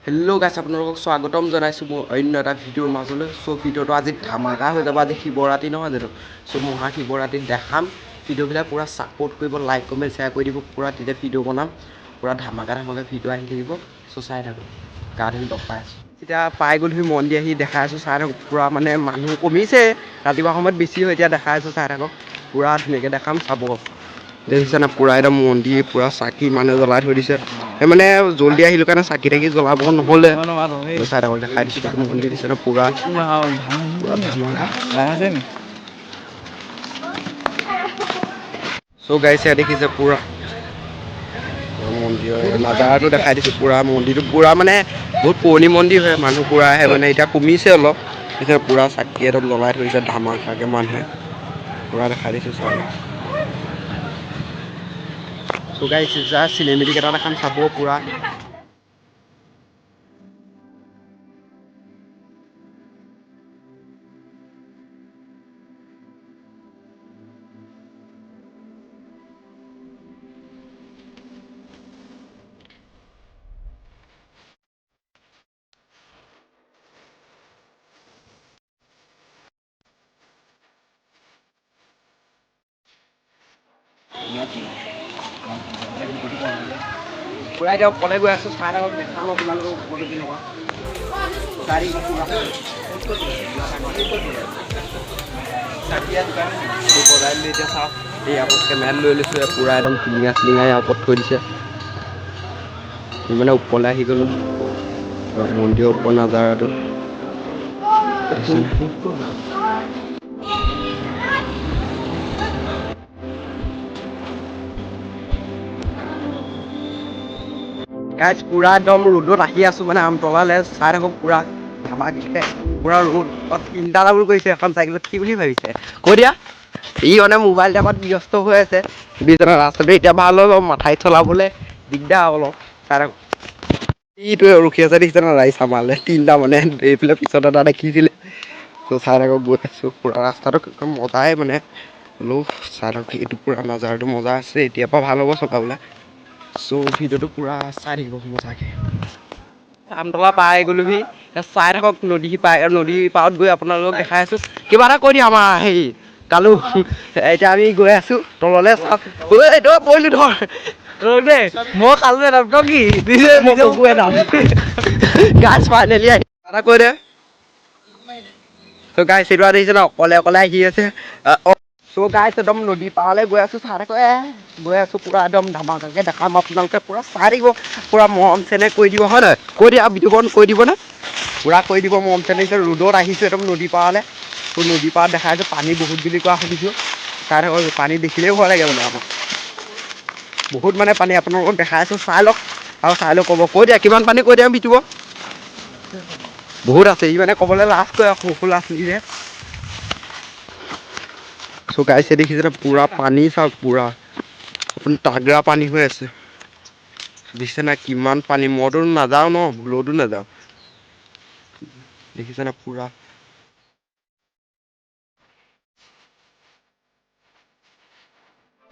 Hello' গাইছ আপোনালোকক স্বাগতম জনাইছোঁ মোৰ অন্য এটা ভিডিঅ'ৰ মাজলৈ। চ' ভিডিঅ'টো আজি ধামাকা হৈ যাব। আজি শিৱৰাত্ৰি নহয় জানো? চ' মহা শিৱৰাত্ৰিত দেখাম ভিডিঅ'বিলাক পূৰা ছাপোৰ্ট কৰিব, লাইক কমেণ্ট শ্বেয়াৰ কৰি দিব পূৰা, তেতিয়া ভিডিঅ' বনাম পূৰা ধামাকা ভিডিঅ' আহি থাকিব। চ' চাই থাকক। গা ধুই লগ পাই আছোঁ এতিয়া, পাই গ'লোহি মন্দিৰ আহি দেখাই আছোঁ চাই থাকক। পূৰা মানে মানুহ কমিছে, ৰাতিপুৱা সময়ত বেছি হয়, এতিয়া দেখাই আছোঁ চাই থাকক। পূৰা ধুনীয়াকৈ দেখাম চাব। দেখিছেনে পূৰা একদম মন্দিৰ পূৰা চাকি মানুহে জ্বলাই থৈ দিছে। সেই মানে জল্দি আহিলোঁ কাৰণে চাকি তাকি জ্বলাব নহ'লে। চাই থাকক, দেখাই দিছোঁ মন্দিৰ দিছে পূৰা। চ' গাইছ দেখিছে পূৰা মন্দিৰৰ নাজাৰাটো দেখাই দিছোঁ। পূৰা মন্দিৰটো পূৰা মানে বহুত পুৰণি মন্দিৰ হয়, মানুহ পূৰা আহে মানে, এতিয়া কমিছে অলপ। এতিয়া পূৰা চাকি একদম জ্বলাই থৈছে ধামাকাকৈ মানুহে পূৰা দেখাই দিছোঁ চাই। চ' গাইছ জাষ্ট চিনেমেটিক এটা দেখাম চাব পূৰা। পূৰা এতিয়া অকলে গৈ আছোঁ চাই থাকক, দেখাম আপোনালোকক কেনেকুৱা বজাই দিলোঁ। এতিয়া চাওক এই আগত কেমেৰাত লৈ লৈছোঁ, পূৰা একদম টিলিঙা চিলিঙা ইয়াৰ ওপৰত থৈ দিছে। মানে ওপৰলৈ আহি গ'লোঁ মন্দিৰৰ ওপৰ নাজাৰাটো। গাইছ পূৰা একদম ৰ'দত আহি আছোঁ মানে আমতলালৈ চাই থাকক পূৰা ধামাকে পূৰা ৰ'দ তিনিটা ডাবুল কৰিছে এখন চাইকেলত। কি বুলি ভাবিছে কৈ দিয়া। ই মানে মোবাইল টেপাত ব্যস্ত হৈ আছে। ৰাস্তাটো এতিয়া ভাল হ'ল, মাথাউৰিত চলাবলৈ দিগদাৰ অলপ চাই থাকক। ইটোৱে ৰখি আছে দেখিছেনে ৰাইজ আমালে তিনিটা মানে এইফালে পিছত এটা দেখিছিলে। চ' চাই থাকক গৈ আছোঁ পূৰা ৰাস্তাটো একদম মজাই মানে হ'লেও চাই থাকক। এইটো পূৰা নাজাৰাটো মজা আছে, এতিয়াৰ পৰা ভাল হ'ব চলাবলৈ। চ' ভিডিঅ'টো পূৰা চাই থাকিব মজাকৈ। আমতলা পাই গ'লোহি, চাই থাকক নদী পাৰত গৈ আপোনালোকক দেখাই আছোঁ। কিবা এটা কৈ দিয়া আমাৰ হেৰি কালু। এতিয়া আমি গৈ আছোঁ তললৈ চাওক। তই পৰিলি ধৰ দেই, মই কালু এডাল তই কি গাইছ ফাইনেলি আহি এটা কৈ দে। চ' গাইছ এইটো দেখিছে ন অকলে অকলে আহি আছে। চ' গাইছ একদম নদী পাৰলৈ গৈ আছোঁ চাই থাকক। গৈ আছোঁ পূৰা একদম ধামাকাকৈ দেখাম আপোনালোকে পূৰা চাই থাকিব। পূৰা মৰম চেনেহ কৰি দিব হয় নহয়? কৈ দিয়া বিতুপন কৈ দিবনে? পূৰা কৈ দিব মৰম চেনেহ। ৰ'দত আহিছোঁ একদম নদী পাৰলৈ। ত' নদী পাৰত দেখাইছোঁ পানী বহুত বুলি কোৱা শুনিছোঁ। চাই থাকক পানী দেখিলেই ভয় লাগে মানে আমাৰ বহুত মানে পানী আপোনালোকক দেখাই আছোঁ চাই লওক আৰু চাই লওক ক'ব। কৈ দিয়া কিমান পানী কৈ দিয়া বিতুপন। বহুত আছে ই মানে ক'বলৈ লাজ কৰে আৰু সৰু ল'ৰা ছোৱালী যে। চ' গাইছে দেখিছেনে পূৰা পানী চাওক পূৰা আপুনি তাগৰা পানী হৈ আছে। দেখিছে নাই কিমান পানী, মইতো নাযাওঁ ন ভুলতো নাযাওঁ। দেখিছেনে পূৰা